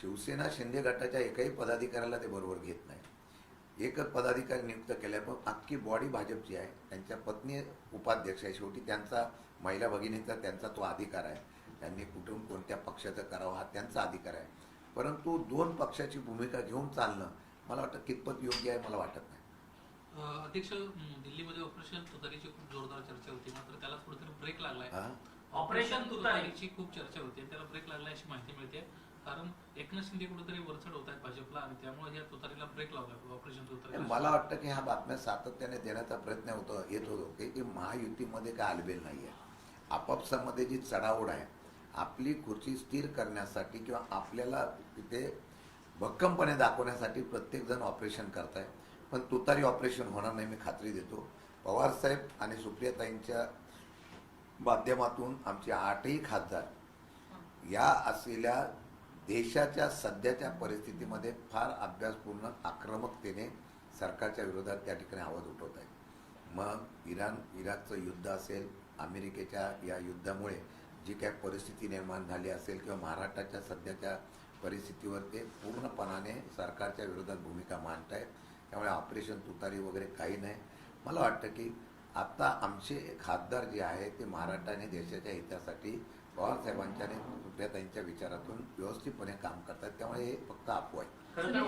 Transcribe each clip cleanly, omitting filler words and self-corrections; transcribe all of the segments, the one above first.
शिवसेना शिंदे गटाच्या एकही पदाधिकाऱ्याला ते बरोबर घेत नाही. एकच पदाधिकारी नियुक्त केलाय, पण अख्खी बॉडी भाजपची आहे. त्यांच्या पत्नी उपाध्यक्ष आहे. शेवटी त्यांचा महिला भगिनीचा त्यांचा तो अधिकार आहे. त्यांनी कुठून कोणत्या पक्षाचं करावं हा त्यांचा अधिकार आहे. परंतु दोन पक्षाची भूमिका घेऊन चालणं मला वाटतं कितपत योग्य आहे मला वाटत नाही. अध्यक्ष, दिल्लीमध्ये ऑपरेशन तुतारीची खूप जोरदार चर्चा होती, मात्र त्याला कुठेतरी ब्रेक लागलाय. ऑपरेशन तुतारीची खूप चर्चा होती, त्याला ब्रेक लागलाय अशी माहिती मिळते. कारण एकनाथ शिंदे कुठेतरी वरचढ होत आहेत भाजपला आणि त्यामुळे या तुतारीला ब्रेक लावला ऑपरेशन तुतारी. मला वाटतं की ह्या बातम्या सातत्याने देण्याचा प्रयत्न येत होतो की महायुतीमध्ये काय आलबेल नाही आहे. आपापसामध्ये जी चढाओढ आहे, आपली खुर्ची स्थिर करण्यासाठी किंवा आपल्याला तिथे भक्कमपणे दाखवण्यासाठी प्रत्येकजण ऑपरेशन करत आहे. पण तुतारी ऑपरेशन होणार नाही, मी खात्री देतो. पवारसाहेब आणि सुप्रियाताईंच्या माध्यमातून आमचे 8ही खासदार या असलेल्या देशाच्या सध्याच्या परिस्थितीमध्ये फार अभ्यासपूर्ण आक्रमकतेने सरकारच्या विरोधात त्या ठिकाणी आवाज उठवत आहे. मग इराकचं युद्ध असेल, अमेरिकेच्या या युद्धामुळे जी काय परिस्थिती निर्माण झाली असेल किंवा महाराष्ट्राच्या सध्याच्या परिस्थितीवर ते पूर्णपणाने सरकारच्या विरोधात भूमिका मांडत आहेत. त्यामुळे ऑपरेशन तुतारी वगैरे काही नाही. मला वाटतं की आता आमचे खासदार जे आहे ते महाराष्ट्र आणि देशाच्या हितासाठी पवारसाहेबांच्या आणि सुप्रियाताईंच्या विचारातून व्यवस्थितपणे काम करतात. त्यामुळे हे फक्त अफवा आहे. खरं तर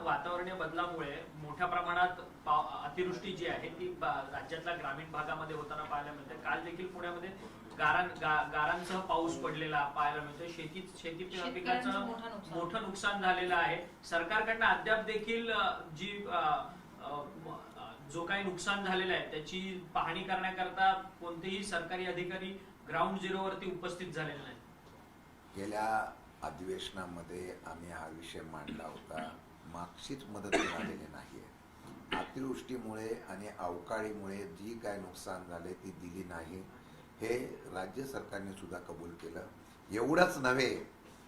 वातावरणीय बदलामुळे मोठ्या प्रमाणात अतिवृष्टी जी आहे ती राज्यातल्या ग्रामीण भागामध्ये होताना पाहायला मिळते. काल देखील पुण्यामध्ये गारांसह पाऊस पडलेला पाहायला मिळतोय. शेती पिकांचं मोठं नुकसान झालेलं आहे. सरकारकडनं अद्याप देखील जो काही नुकसान झालेलं आहे त्याची पाहणी करण्याकरता कोणतेही सरकारी अधिकारी ग्राउंड झिरोवरती उपस्थित झालेले नाही. गेल्या अधिवेशनामध्ये आम्ही हा विषय मांडला होता. मागशीच मदत मिळालेली नाही आहे. अतिवृष्टीमुळे आणि अवकाळीमुळे जी काय नुकसान झाले ती दिली नाही, हे राज्य सरकारने सुद्धा कबूल केलं. एवढंच नव्हे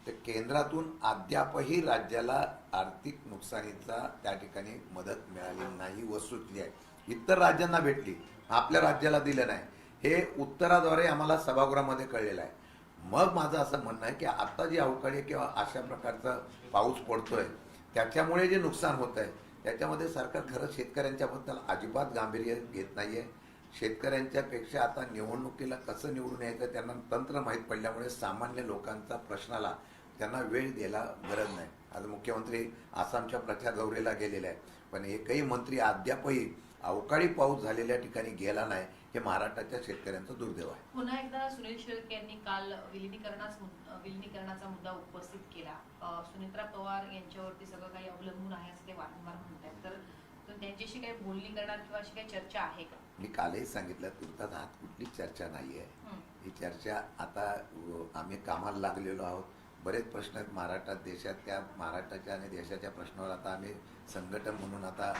तर केंद्रातून अद्यापही राज्याला आर्थिक नुकसानीचा त्या ठिकाणी मदत मिळालेली नाही, वसूली आहे. इतर राज्यांना भेटली, आपल्या राज्याला दिलं नाही. हे उत्तराद्वारे आम्हाला सभागृहामध्ये कळलेलं आहे. मग माझं असं म्हणणं आहे की आता जी अवकाळी किंवा अशा प्रकारचा पाऊस पडतोय त्याच्यामुळे जे नुकसान होत आहे त्याच्यामध्ये सरकार खरंच शेतकऱ्यांच्याबद्दल अजिबात गांभीर्य घेत नाही आहे. शेतकऱ्यांच्या पेक्षा आता निवडणुकीला कसं निवडून यायचं त्यांना तंत्र माहीत पडल्यामुळे सामान्य लोकांचा प्रश्नाला त्यांना वेळ द्यायला गरज नाही. आज मुख्यमंत्री आसामच्या प्रचार दौऱ्याला गेलेले आहे, पण एकही मंत्री अद्यापही अवकाळी पाऊस झालेल्या ठिकाणी गेला नाही. हे महाराष्ट्राच्या शेतकऱ्यांचा दुर्दैव आहे. पुन्हा एकदा सुनील शेळके यांनी काल विलिनीकरणाचा मुद्दा उपस्थित केला. सुनेत्रा पवार यांच्यावरती सगळं काही अवलंबून आहे असं ते वारंवार म्हणतात. तर त्यांच्याशी काही बोलणी करणार किंवा अशी काही चर्चा आहे का? मी कालही सांगितलं, तुमचा हात कुठलीच चर्चा नाही आहे. ही चर्चा आता आम्ही कामाला लागलेलो आहोत. बरेच प्रश्न आहेत महाराष्ट्रात, देशात. त्या महाराष्ट्राच्या आणि देशाच्या प्रश्नावर आता आम्ही संघटन म्हणून आता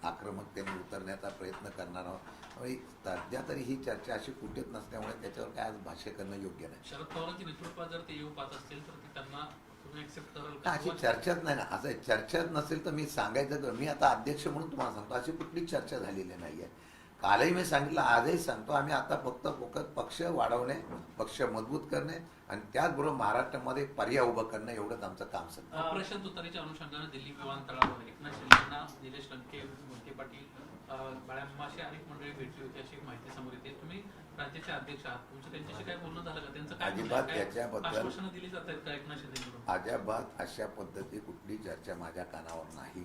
आक्रमकतेने उतरण्याचा प्रयत्न करणार आहोत. सध्या तरी ही चर्चा अशी कुठेच नसल्यामुळे त्याच्यावर काय आज भाष्य करणं योग्य नाही. शरद पवारांच्या नेतृत्वात जर ते येऊ पाहत असतील तर ते त्यांना तुम्ही ऍक्सेप्ट कराल? अशी चर्चाच नाही ना. असं चर्चाच नसेल तर मी सांगायचं तर मी आता अध्यक्ष म्हणून तुम्हाला सांगतो, अशी कुठलीच चर्चा झालेली नाही आहे. कालही मी सांगितलं, आजही सांगतो, आम्ही आता फक्त पक्ष वाढवणे, पक्ष मजबूत करणे आणि त्याचबरोबर महाराष्ट्रामध्ये पर्याय उभं करणं एवढंच आमचं काम सध्या. ऑपरेशन तुतारीच्या अनुषंगाने दिल्ली विमानतळावर एकनाथ शिंदेंना, निलेश लंके, मोहिते पाटील, बाळामाशी अनेक मंडळी भेटली होती अशी माहिती समोर येते. तुम्ही राज्याचे अध्यक्ष आहात, तुमचं त्यांच्याशी काय बोलणं झालं का? त्यांचं काय आश्वासनं दिली जात आहेत का एकनाथ शिंदेकडून? अजिबात अशा पद्धती कुठली चर्चा माझ्या कानावर नाही.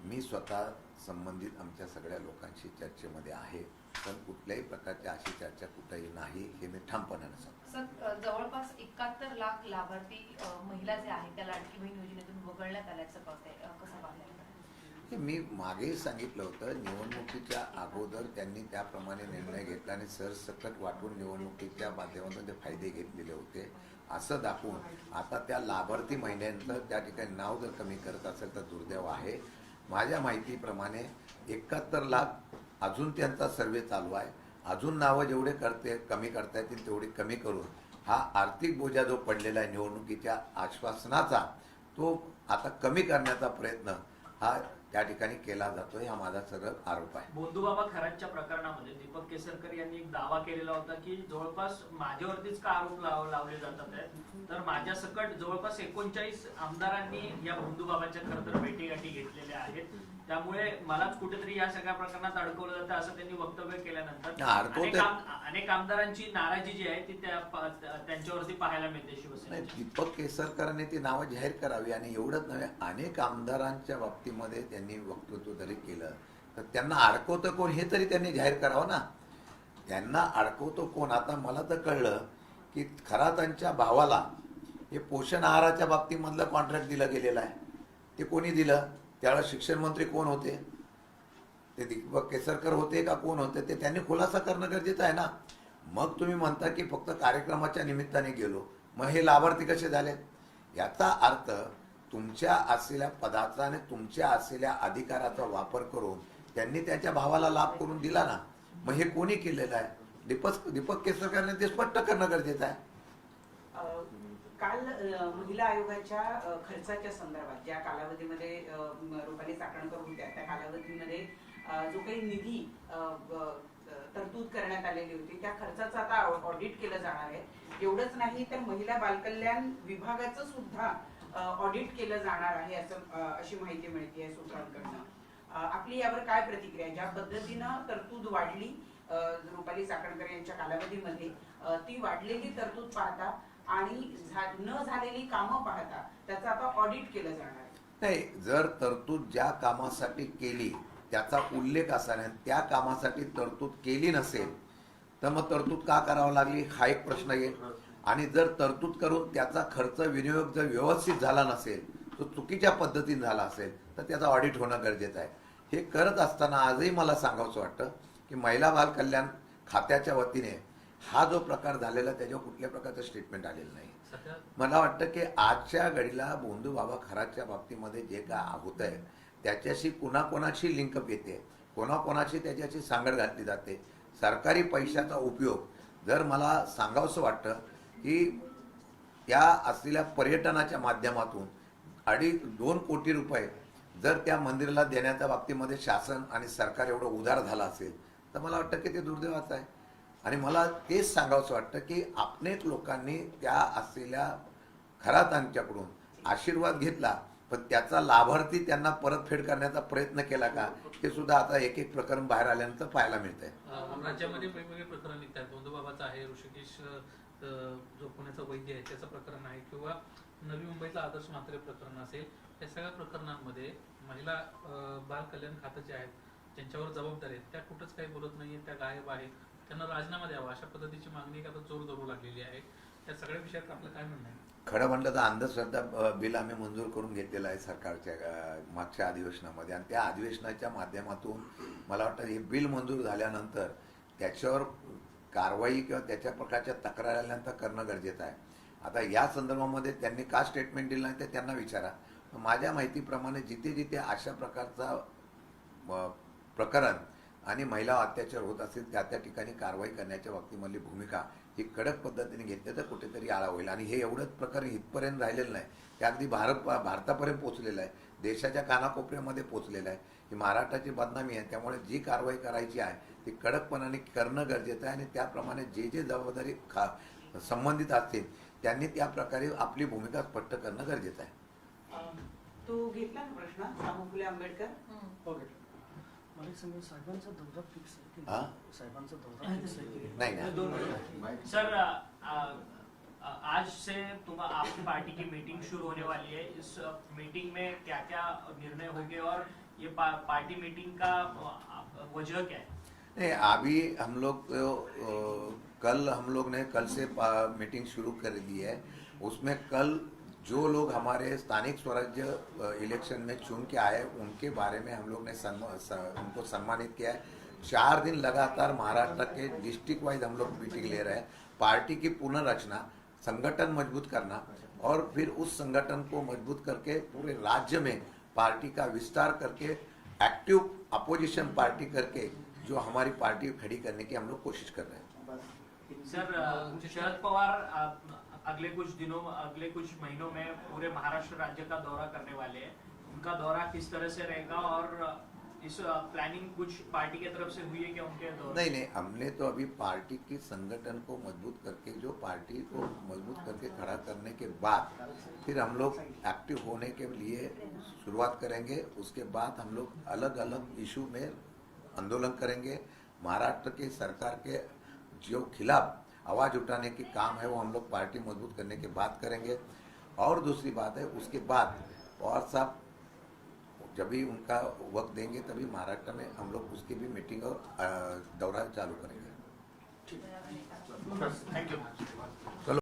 मी स्वतः संबंधित आमच्या सगळ्या लोकांशी चर्चेमध्ये आहे, पण कुठल्याही प्रकारची अशी चर्चा कुठेही नाही, हे मी ठामपणाने सांगतो. सर, जवळपास 71 लाख लाभार्थी महिला जे आहेत त्या लाडकी बहीण योजनेतून वगळण्यात आल्याचं कळतंय. कसं पाहताय? मी मागेही सांगितलं होतं, निवडणुकीच्या अगोदर त्यांनी त्याप्रमाणे निर्णय घेतला आणि सरसकट वाटून निवडणुकीच्या माध्यमातून ते फायदे घेतलेले होते असं दाखवून आता त्या लाभार्थी महिन्यांचं त्या ठिकाणी नाव जर कमी करत असेल तर दुर्दैव आहे. माझ्या माहितीप्रमाणे 71 लाख अजून त्यांचा सर्वे चालू आहे. अजून नावं जेवढे कमी करता येतील तेवढी कमी करून हा आर्थिक बोजा जो पडलेला आहे निवडणुकीच्या आश्वासनाचा तो आता कमी करण्याचा प्रयत्न हा त्या ठिकाणी केला जातोय, हा माझा सरळ आरोप आहे. बोंधूबाबा खरातच्या प्रकरणामध्ये दीपक केसरकर यांनी एक दावा केलेला होता की जवळपास माझ्यावरतीच का आरोप लावले जातात आहेत, तर माझ्या सकट जवळपास 39 आमदारांनी या बोंधूबाबाच्या खरं तर भेटीगाठी घेतलेल्या आहेत, त्यामुळे मलाच कुठेतरी या सगळ्या प्रकरणात अडकवलं जातं असं त्यांनी वक्तव्य केल्यानंतर अनेक आमदारांची नाराजी जी आहे ती त्यांच्यावरती पाहायला मिळते शिवसेनेची. दीपक केसरकरांनी ती नावं जाहीर करावी, आणि एवढंच नव्हे, अनेक आमदारांच्या बाबतीमध्ये त्यांनी वक्तव्य जरी केलं तर त्यांना अडकवतं कोण हे तरी त्यांनी जाहीर करावं ना. त्यांना अडकवतो कोण? आता मला तर कळलं की खरातांच्या भावाला हे पोषण आहाराच्या बाबतीमधलं कॉन्ट्रॅक्ट दिलं गेलेलं आहे. ते कोणी दिलं? त्यावेळेला शिक्षण मंत्री कोण होते? ते दीपक केसरकर होते का कोण होते? ते त्यांनी खुलासा करणं गरजेचं आहे ना. मग तुम्ही म्हणता की फक्त कार्यक्रमाच्या निमित्ताने गेलो, मग हे लाभार्थी कसे झाले? याचा अर्थ तुमच्या असलेल्या पदाचा आणि तुमच्या असलेल्या अधिकाराचा वापर करून त्यांनी त्याच्या भावाला लाभ करून दिला ना. मग हे कोणी केलेलं आहे? दीपक केसरकरांनी ते स्पष्ट करणं गरजेचं आहे. काल महिला आयोगाच्या खर्चाच्या संदर्भात ज्या कालावधीमध्ये रुपाली चाकणकर होत्या त्या कालावधीमध्ये जो काही निधी तरतूद करण्यात आलेली होती त्या खर्चाचं आता ऑडिट केलं जाणार आहे. एवढंच नाही तर महिला बालकल्याण विभागाचं सुद्धा ऑडिट केलं जाणार आहे अशी माहिती मिळते आहे सूत्रांकडनं. आपली यावर काय प्रतिक्रिया? ज्या पद्धतीनं तरतूद वाढली रुपाली चाकणकर यांच्या कालावधीमध्ये, ती वाढलेली तरतूद पाहता आणि न झालेली कामं पाहता त्याचं आता ऑडिट केलं जाणार आहे. नाही, जर तरतूद ज्या कामासाठी केली त्याचा उल्लेख असावा आणि त्या कामासाठी तरतूद केली नसेल तर मग तरतूद का करावं लागली हा एक प्रश्न येईल. आणि जर तरतूद करून त्याचा खर्च विनियोग जर व्यवस्थित झाला नसेल, तो चुकीच्या पद्धतीने झाला असेल तर त्याचा ऑडिट होणं गरजेचं आहे. हे करत असताना आजही मला सांगावंसं वाटतं की महिला बाल कल्याण खात्याच्या वतीने हा जो प्रकार झालेला त्याच्यावर कुठल्या प्रकारचं स्टेटमेंट आलेलं नाही. मला वाटतं की आजच्या घडीला बोंधूबाबा खराच्या बाबतीमध्ये जे काय होत आहे त्याच्याशी कुणाकोणाची लिंकअप येते, कोणाकोणाची त्याच्याशी सांगड घातली जाते. सरकारी पैशाचा उपयोग जर मला सांगावंसं वाटतं की त्या असलेल्या पर्यटनाच्या माध्यमातून 2.5 कोटी रुपये जर त्या मंदिराला देण्याच्या बाबतीमध्ये शासन आणि सरकार एवढं उदार झालं असेल तर मला वाटतं की ते दुर्दैवाचं आहे. आणि मला तेच सांगावंसं वाटतं की अनेक लोकांनी त्या असलेल्या खरातांच्याकडून आशीर्वाद घेतला, पण त्याचा लाभार्थी त्यांना परतफेड करण्याचा प्रयत्न केला का हे सुद्धा आता एक एक प्रकरण बाहेर आल्यानंतर पाहायला मिळतंय. राज्यामध्ये वेगवेगळे प्रकरण निघतात. बोंधूबाबाचं आहे, ऋषिकेश जो पुण्याचा वैद्य आहे त्याचं प्रकरण आहे, किंवा नवी मुंबईचं आदर्श म्हात्रे प्रकरण असेल. या सगळ्या प्रकरणांमध्ये महिला बाल कल्याण खातं जे आहेत ज्यांच्यावर जबाबदारी आहेत त्या कुठंच काही बोलत नाहीये, त्या गायब आहेत. त्यांना राजीनामा द्यावा अशा पद्धतीची मागणी आता जोर धरू लागलेली आहे. त्या सगळ्या विषयात आपलं काय म्हणणं आहे? खरं म्हणलं तर अंधश्रद्धा बिल आम्ही मंजूर करून घेतलेलं आहे सरकारच्या मागच्या अधिवेशनामध्ये, आणि त्या अधिवेशनाच्या माध्यमातून मला वाटतं हे बिल मंजूर झाल्यानंतर त्याच्यावर कारवाई किंवा त्याच्या प्रकारच्या तक्रार आल्यानंतर करणं गरजेचं आहे. आता या संदर्भामध्ये त्यांनी का स्टेटमेंट दिलं नाही ते त्यांना विचारा. माझ्या माहितीप्रमाणे जिथे जिथे अशा प्रकारचा प्रकरण आणि महिला अत्याचार होत असेल त्या त्या ठिकाणी कारवाई करण्याच्या बाबतीमधली भूमिका ही कडक पद्धतीने घेतली तर कुठेतरी आळा होईल. आणि हे एवढंच प्रकरण इथपर्यंत राहिलेलं नाही, ते अगदी भारतापर्यंत पोहोचलेलं आहे, देशाच्या कानाकोपऱ्यामध्ये पोहोचलेलं आहे. ही महाराष्ट्राची बदनामी आहे. त्यामुळे जी कारवाई करायची आहे ती कडकपणाने करणं गरजेचं आहे, आणि त्याप्रमाणे जे जे जबाबदारी संबंधित असतील त्यांनी त्या प्रकारे आपली भूमिका स्पष्ट करणं गरजेचं आहे. तो घेतला ना प्रश्न शाहू फुले आंबेडकर? साहेबांचा दौरा फिक्स आहे, साहेबांचा दौरा फिक्स आहे. नाही. सर, आज से आपकी पार्टी की मीटिंग शुरू होने वाली है. इस मीटिंग में क्या क्या निर्णय होंगे और ये पार्टी मीटिंग का वजह क्या है? नहीं, अभी हम लोग कल से मीटिंग शुरू कर दी है. उसमें कल जो लोग हमारे स्थानिक स्वराज्य इलेक्शन में चुन के आए उनके बारे में हम लोग ने उनको सम्मानित किया है. 4 दिन लगातार महाराष्ट्र के डिस्ट्रिक्ट वाइज हम लोग मीटिंग ले रहे हैं. पार्टी की पुनर्रचना, संगठन मजबूत करना और फिर उस संगठन को मजबूत करके पूरे राज्य में पार्टी का विस्तार करके एक्टिव अपोजिशन पार्टी करके जो हमारी पार्टी खड़ी करने की हम लोग कोशिश कर रहे हैं. सर, शरद पवार अगले कुछ महीनों में पूरे महाराष्ट्र राज्य का दौरा करने वाले हैं. उनका दौरा किस तरह से रहेगा और इस प्लानिंग कुछ पार्टी की तरफ से हुई है क्या उनके दौरे? नहीं नहीं, हमने तो अभी पार्टी की संगठन को मजबूत करके, जो पार्टी को मजबूत करके खड़ा करने के बाद फिर हम लोग एक्टिव होने के लिए शुरुआत करेंगे। उसके बाद हम लोग अलग अलग इशू में आंदोलन करेंगे। महाराष्ट्र की सरकार के जो खिलाफ आवाज उठाने की काम है वो हम लोग पार्टी मजबूत करने के बाद करेंगे। और दूसरी बात है, उसके बाद पवार साहब जब भी उनका वक्त देंगे तभी महाराष्ट्र में हम लोग उसकी भी मीटिंग और दौरा चालू करेंगे। Thank you.